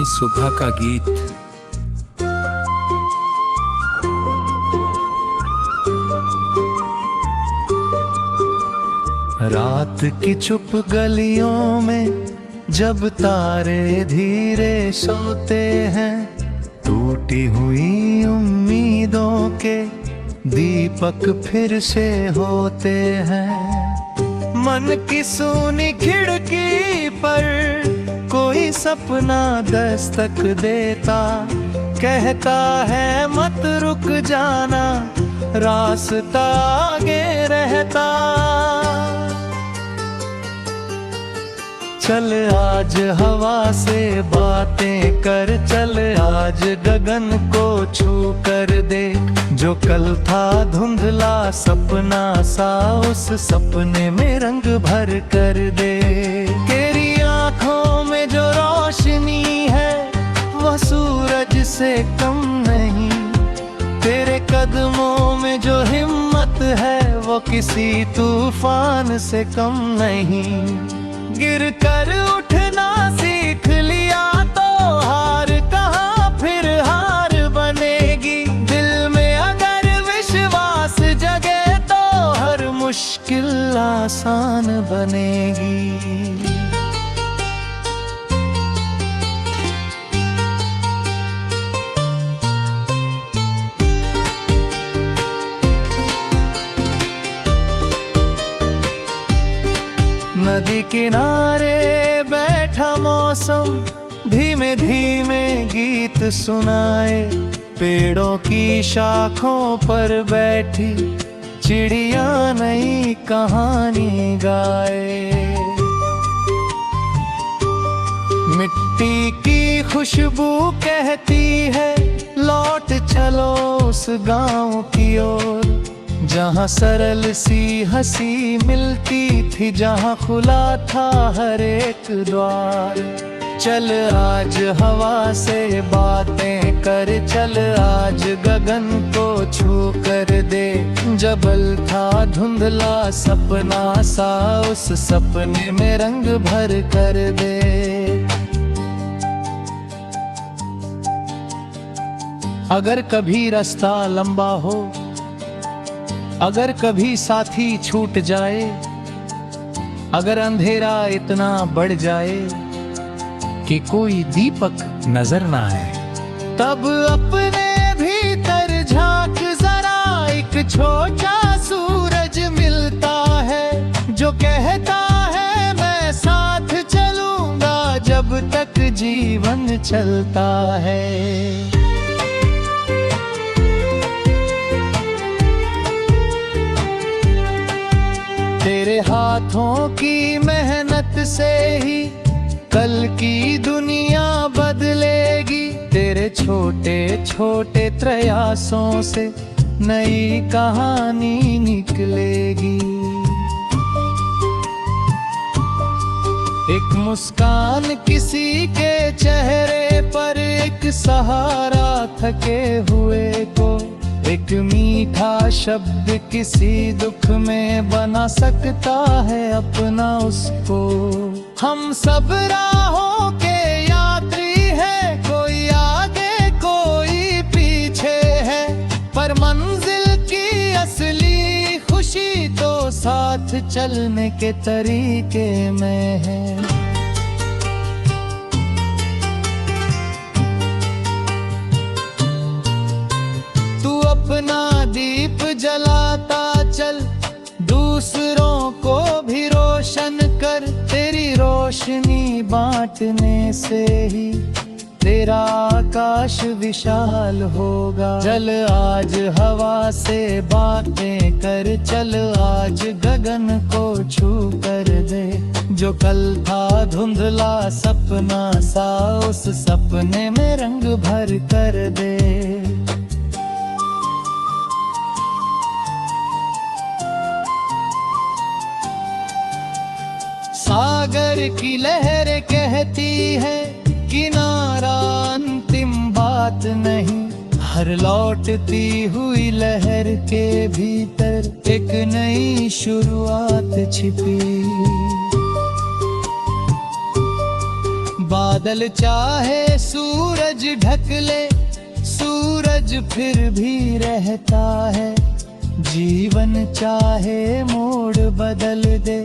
नई सुबह का गीत। रात की चुप गलियों में जब तारे धीरे सोते हैं, टूटी हुई उम्मीदों के दीपक फिर से होते हैं। मन की सूनी खिड़की पर कोई सपना दस्तक देता, कहता है मत रुक जाना, रास्ता आगे रहता। चल आज हवा से बातें कर, चल आज गगन को छू कर देख। जो कल था धुंधला सपना सा, उस सपने में रंग भर कर दे। तेरी आंखों में जो रोशनी है वह सूरज से कम नहीं, तेरे कदमों में जो हिम्मत है वो किसी तूफान से कम नहीं। गिर कर उठना सीख लिया तो हार कहाँ फिर हार बनेगी। दिल में अगर विश्वास जगे तो हर मुश्किल आसान बनेगी। नदी किनारे बैठा मौसम धीमे धीमे गीत सुनाए, पेड़ों की शाखों पर बैठी चिड़िया नई कहानी गाए। मिट्टी की खुशबू कहती है लौट चलो उस गांव की ओर, जहाँ सरल सी हंसी मिलती थी, जहाँ खुला था हर एक द्वार। चल आज हवा से बातें कर, चल आज गगन को छू कर दे। जबल था धुंधला सपना सा, उस सपने में रंग भर कर दे। अगर कभी रास्ता लंबा हो, अगर कभी साथी छूट जाए, अगर अंधेरा इतना बढ़ जाए कि कोई दीपक नजर ना आए, तब अपने भीतर झांक जरा, एक छोटा सूरज मिलता है जो कहता है मैं साथ चलूंगा जब तक जीवन चलता है। तेरे हाथों की मेहनत से ही कल की दुनिया बदलेगी, तेरे छोटे छोटे प्रयासों से नई कहानी निकलेगी। एक मुस्कान किसी के चेहरे पर, एक सहारा थके हुए को, एक मीठा शब्द किसी दुख में बना सकता है अपना उसको। हम सब राहों के यात्री हैं, कोई आगे कोई पीछे है, पर मंजिल की असली खुशी तो साथ चलने के तरीके में है। अपना दीप जलाता चल, दूसरों को भी रोशन कर, तेरी रोशनी बांटने से ही तेरा आकाश विशाल होगा। चल आज हवा से बातें कर, चल आज गगन को छू कर दे। जो कल था धुंधला सपना सा, उस सपने में रंग भर कर दे। सागर की लहर कहती है किनारा अंतिम बात नहीं, हर लौटती हुई लहर के भीतर एक नई शुरुआत छिपी। बादल चाहे सूरज ढक ले, सूरज फिर भी रहता है। जीवन चाहे मोड़ बदल दे,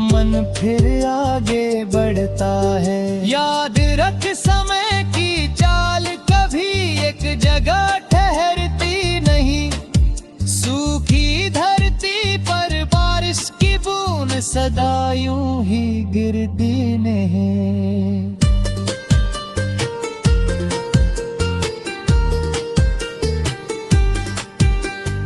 मन फिर आगे बढ़ता है। याद रख समय की चाल कभी एक जगह ठहरती नहीं। सूखी धरती पर बारिश की बूंद सदा यूं ही गिरती नहीं।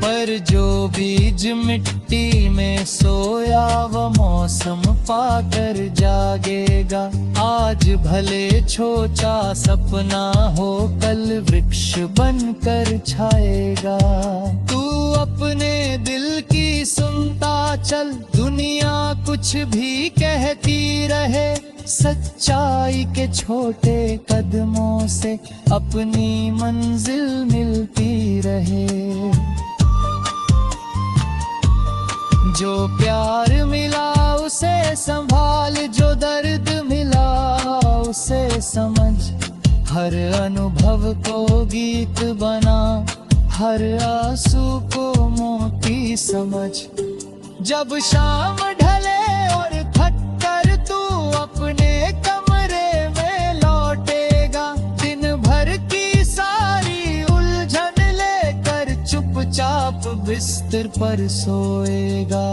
पर जो बीज मिट्टी में सोया वो मौसम पाकर जागेगा। आज भले छोटा सपना हो, कल वृक्ष बनकर छाएगा। तू अपने दिल की सुनता चल, दुनिया कुछ भी कहती रहे। सच्चाई के छोटे कदमों से अपनी मंजिल मिलती रहे। जो प्यार मिला उसे संभाल, जो दर्द मिला उसे समझ। हर अनुभव को गीत बना, हर आंसू को मोती समझ। जब शाम ढले और थक कर तू अपने कमरे में लौटेगा, दिन भर की सारी उलझन लेकर चुपचाप बिस्तर पर सोएगा।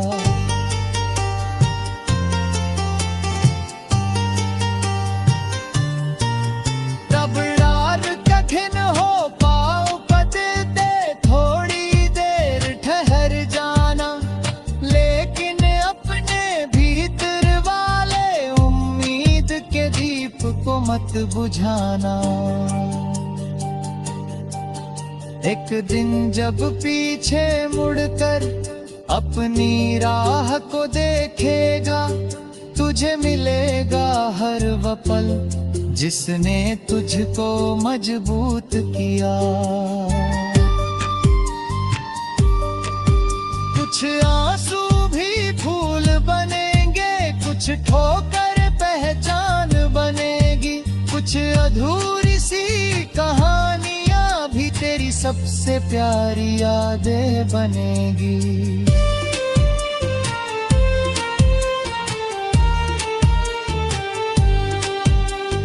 तब रात कठिन हो, पाँव बदलते, थोड़ी देर ठहर जाना। लेकिन अपने भीतर वाले उम्मीद के दीप को मत बुझाना। एक दिन जब पीछे मुड़कर अपनी राह को देखेगा, तुझे मिलेगा हर वो पल जिसने तुझको मजबूत किया। कुछ आंसू भी फूल बनेंगे, कुछ ठोकर पहचान बनेगी। कुछ अधूरी सी कहानियां भी तेरी सबसे प्यारी यादें बनेगी।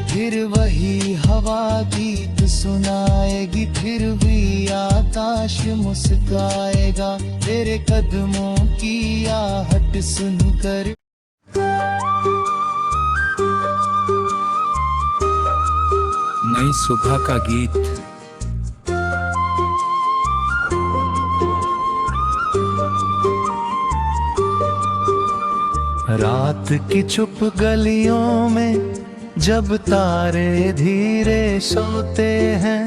फिर वही हवा गीत सुनाएगी, फिर भी आकाश मुस्काएगा तेरे कदमों की आहट सुनकर। नई सुबह का गीत। रात की चुप गलियों में जब तारे धीरे सोते हैं,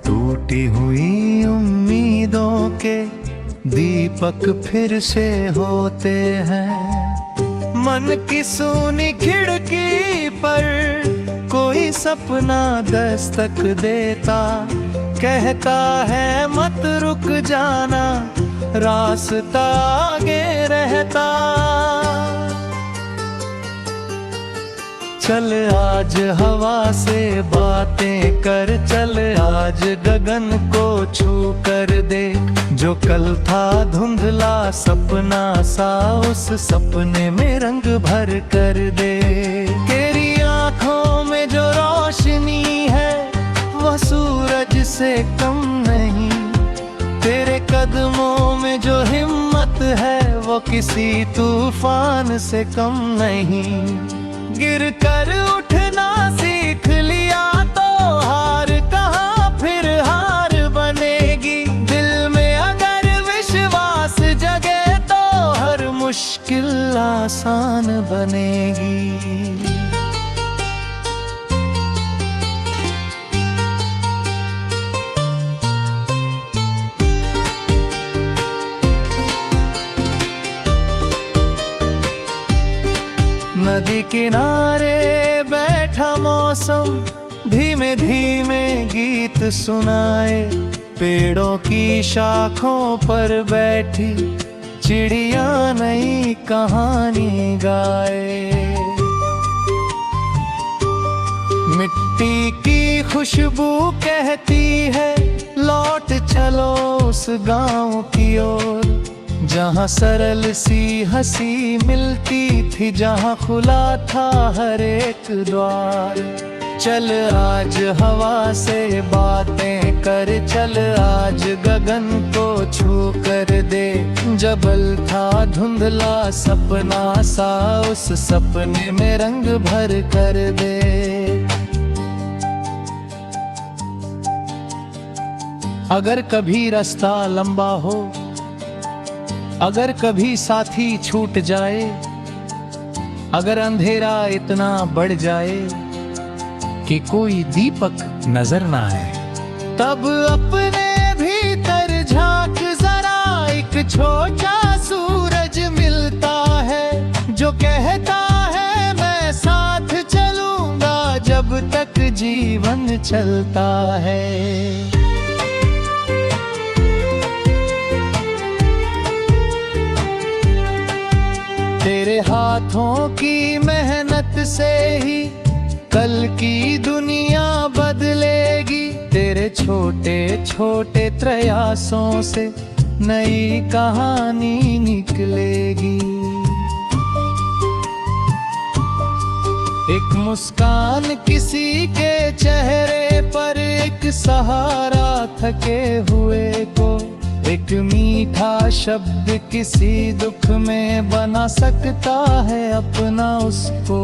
टूटी हुई उम्मीदों के दीपक फिर से होते हैं। मन की सूनी खिड़की पर कोई सपना दस्तक देता, कहता है मत रुक जाना, रास्ता आगे रहता। चल आज हवा से बातें कर, चल आज गगन को छू कर देख। जो कल था धुंधला सपना सा, उस सपने में रंग भर कर दे। तेरी आंखों में जो रोशनी है वह सूरज से कम नहीं, तेरे कदमों में जो हिम्मत है वो किसी तूफान से कम नहीं। गिर कर उठना सीख लिया तो हार कहाँ फिर हार बनेगी। दिल में अगर विश्वास जगे तो हर मुश्किल आसान बनेगी। नदी किनारे बैठा मौसम धीमे धीमे गीत सुनाए, पेड़ों की शाखों पर बैठी चिड़िया नई कहानी गाए। मिट्टी की खुशबू कहती है लौट चलो उस गांव की ओर, जहां सरल सी हंसी मिलती थी, जहां खुला था हर एक द्वार। चल आज हवा से बातें कर, चल आज गगन को छू कर दे। जबल था धुंधला सपना सा, उस सपने में रंग भर कर दे। अगर कभी रास्ता लंबा हो, अगर कभी साथी छूट जाए, अगर अंधेरा इतना बढ़ जाए कि कोई दीपक नजर ना आए, तब अपने भीतर झांक जरा, एक छोटा सूरज मिलता है जो कहता है मैं साथ चलूंगा जब तक जीवन चलता है। तेरे हाथों की मेहनत से ही कल की दुनिया बदलेगी, तेरे छोटे छोटे प्रयासों से नई कहानी निकलेगी। एक मुस्कान किसी के चेहरे पर, एक सहारा थके हुए को, एक मीठा शब्द किसी दुख में बना सकता है अपना उसको।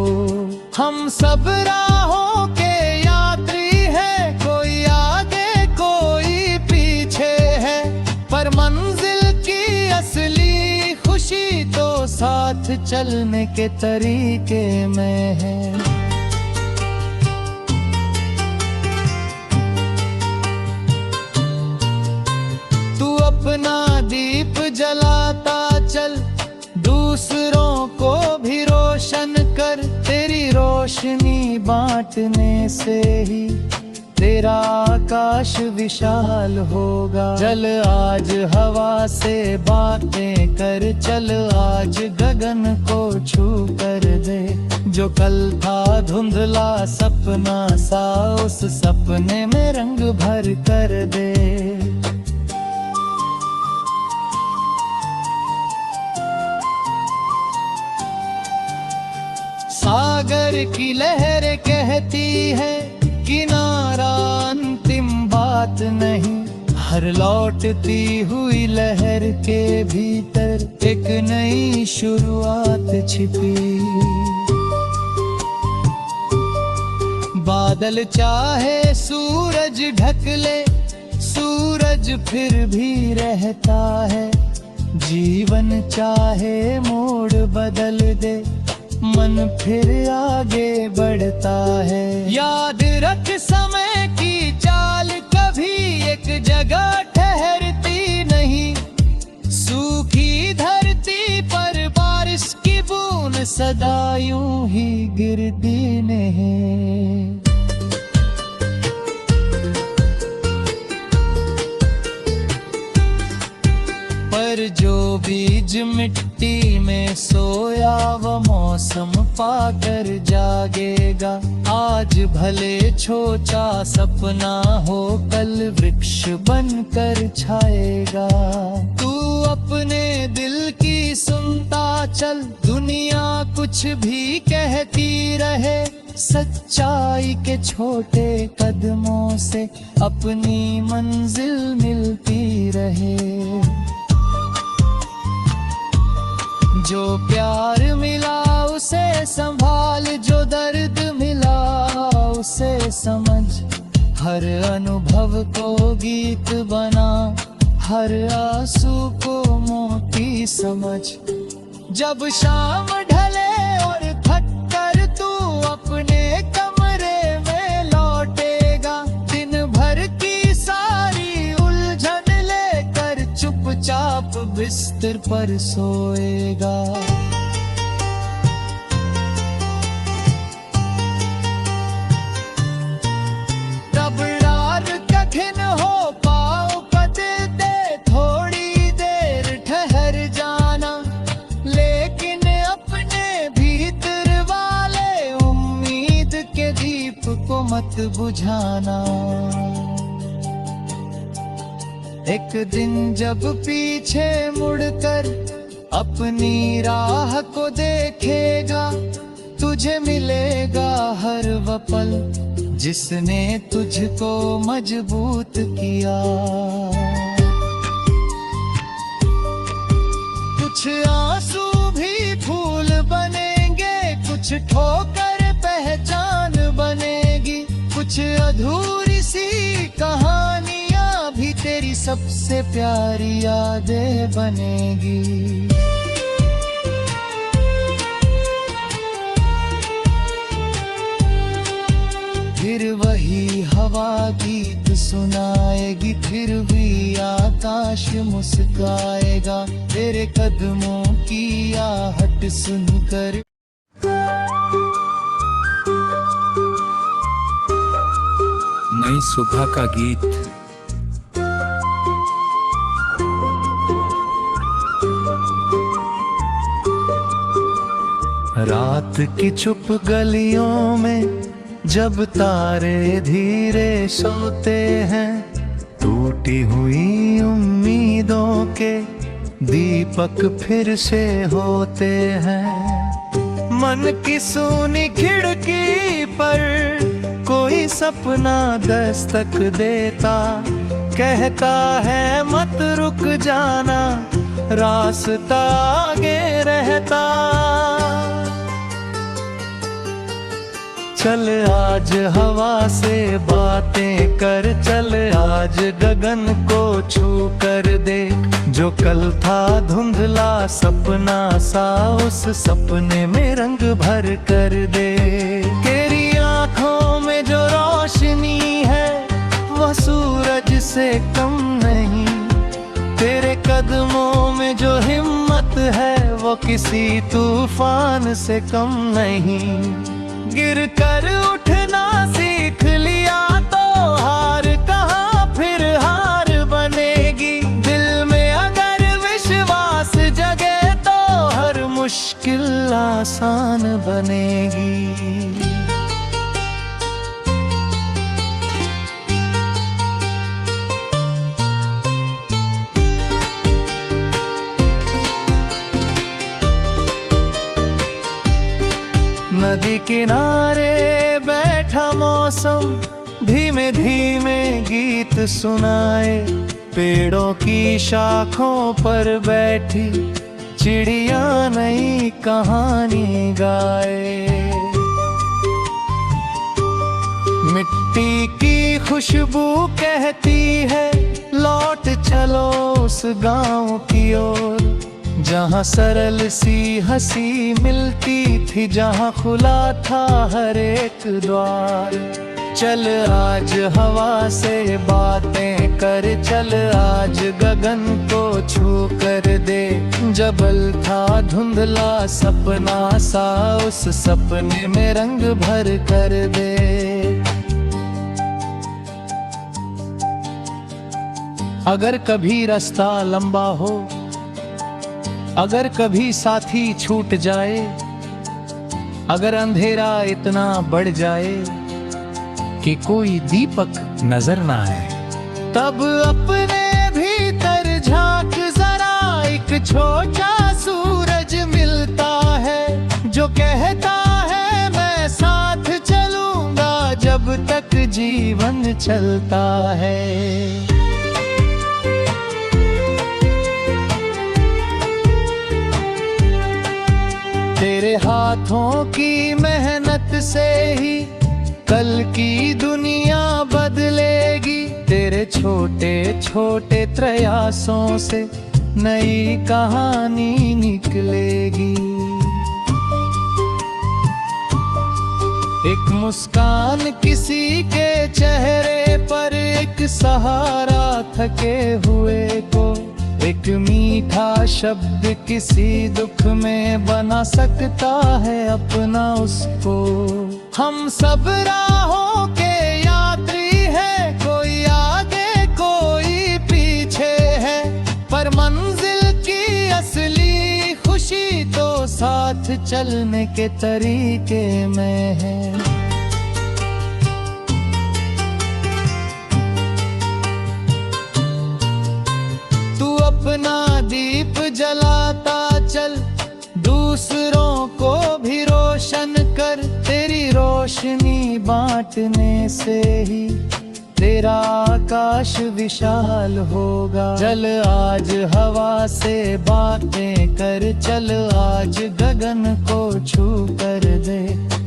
हम सब राहों के यात्री हैं, कोई आगे कोई पीछे है, पर मंजिल की असली खुशी तो साथ चलने के तरीके में है। अपना दीप जलाता चल, दूसरों को भी रोशन कर, तेरी रोशनी बांटने से ही तेरा आकाश विशाल होगा। चल आज हवा से बातें कर, चल आज गगन को छू कर दे। जो कल था धुंधला सपना सा, उस सपने में रंग भर कर दे। सागर की लहर कहती है किनारा अंतिम बात नहीं, हर लौटती हुई लहर के भीतर एक नई शुरुआत छिपी। बादल चाहे सूरज ढक ले, सूरज फिर भी रहता है। जीवन चाहे मोड़ बदल दे, मन फिर आगे बढ़ता है। याद रख समय की चाल कभी एक जगह ठहरती नहीं, सूखी धरती पर बारिश की बूंद सदा यूं ही गिरती नहीं। पर जो बीज मिट्टी में सोया वो मौसम पाकर जागेगा। आज भले छोटा सपना हो, कल वृक्ष बनकर छाएगा। तू अपने दिल की सुनता चल, दुनिया कुछ भी कहती रहे, सच्चाई के छोटे कदमों से अपनी मंजिल मिलती रहे। जो प्यार मिला उसे संभाल, जो दर्द मिला उसे समझ, हर अनुभव को गीत बना, हर आंसू को मोती समझ। जब शाम ढले और थक कर तू अपने कमरे में लौटेगा, दिन भर की सारी उलझन लेकर चुपचाप बिस्तर पर सोएगा। तब रात कठिन हो पाँव बदलते, थोड़ी देर ठहर जाना, लेकिन अपने भीतर वाले उम्मीद के दीप को मत बुझाना। एक दिन जब पीछे मुड़कर अपनी राह को देखेगा, तुझे मिलेगा हर वो पल जिसने तुझको मजबूत किया। कुछ आंसू भी फूल बनेंगे, कुछ ठोकर पहचान बनेगी, कुछ अधूरी सी कहानियां भी तेरी सबसे प्यारी यादें बनेगी। फिर वही हवा गीत सुनाएगी, फिर भी आकाश मुस्काएगा तेरे कदमों की आहट सुनकर। नई सुबह का गीत। रात की चुप गलियों में जब तारे धीरे सोते हैं, टूटी हुई उम्मीदों के दीपक फिर से होते हैं। मन की सूनी खिड़की पर कोई सपना दस्तक देता, कहता है मत रुक जाना, रास्ता आगे रहता। चल आज हवा से बातें कर, चल आज गगन को छू कर देख, जो कल था धुंधला सपना सा उस सपने में रंग भर कर दे। तेरी आंखों में जो रोशनी है वह सूरज से कम नहीं, तेरे कदमों में जो हिम्मत है वो किसी तूफान से कम नहीं। गिर कर उठना सीख लिया तो हार कहाँ फिर हार बनेगी। दिल में अगर विश्वास जगे तो हर मुश्किल आसान बनेगी। नदी किनारे बैठा मौसम धीमे धीमे गीत सुनाए, पेड़ों की शाखों पर बैठी चिड़िया नई कहानी गाए। मिट्टी की खुशबू कहती है लौट चलो उस गांव की ओर, जहाँ सरल सी हंसी मिलती थी, जहाँ खुला था हर एक द्वार। चल आज हवा से बातें कर, चल आज गगन को छू कर दे, जबल था धुंधला सपना सा उस सपने में रंग भर कर दे। अगर कभी रास्ता लंबा हो, अगर कभी साथी छूट जाए, अगर अंधेरा इतना बढ़ जाए कि कोई दीपक नजर ना आए, तब अपने भीतर झांक जरा, एक छोटा सूरज मिलता है जो कहता है मैं साथ चलूंगा जब तक जीवन चलता है। तेरे हाथों की मेहनत से ही कल की दुनिया बदलेगी, तेरे छोटे छोटे प्रयासों से नई कहानी निकलेगी। एक मुस्कान किसी के चेहरे पर, एक सहारा थके हुए को, एक मीठा शब्द किसी दुख में बना सकता है अपना उसको। हम सब राहों के यात्री हैं, कोई आगे कोई पीछे है, पर मंजिल की असली खुशी तो साथ चलने के तरीके में है। बांटने से ही तेरा आकाश विशाल होगा। चल आज हवा से बातें कर, चल आज गगन को छू कर दे।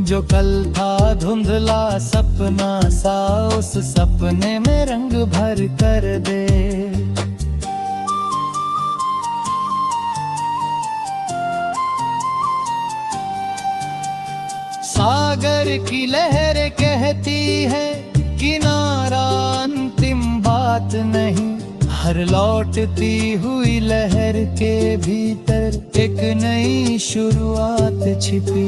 जो कल था धुंधला सपना सा, उस सपने में रंग भर कर दे। सागर की लहर कहती है किनारा अंतिम बात नहीं। हर लौटती हुई लहर के भीतर एक नई शुरुआत छिपी।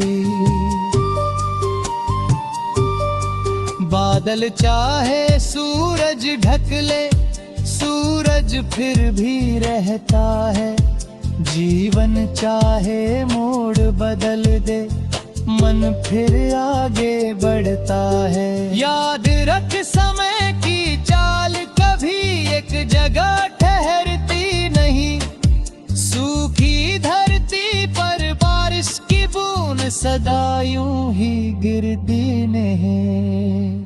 बादल चाहे सूरज ढक ले, सूरज फिर भी रहता है। जीवन चाहे मोड़ बदल दे, मन फिर आगे बढ़ता है। याद रख समय की चाल कभी एक जगह ठहरती नहीं। सूखी धरती पर बारिश की बूंद सदा यूं ही गिरती नहीं।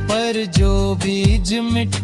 पर जो बीज मिट्टी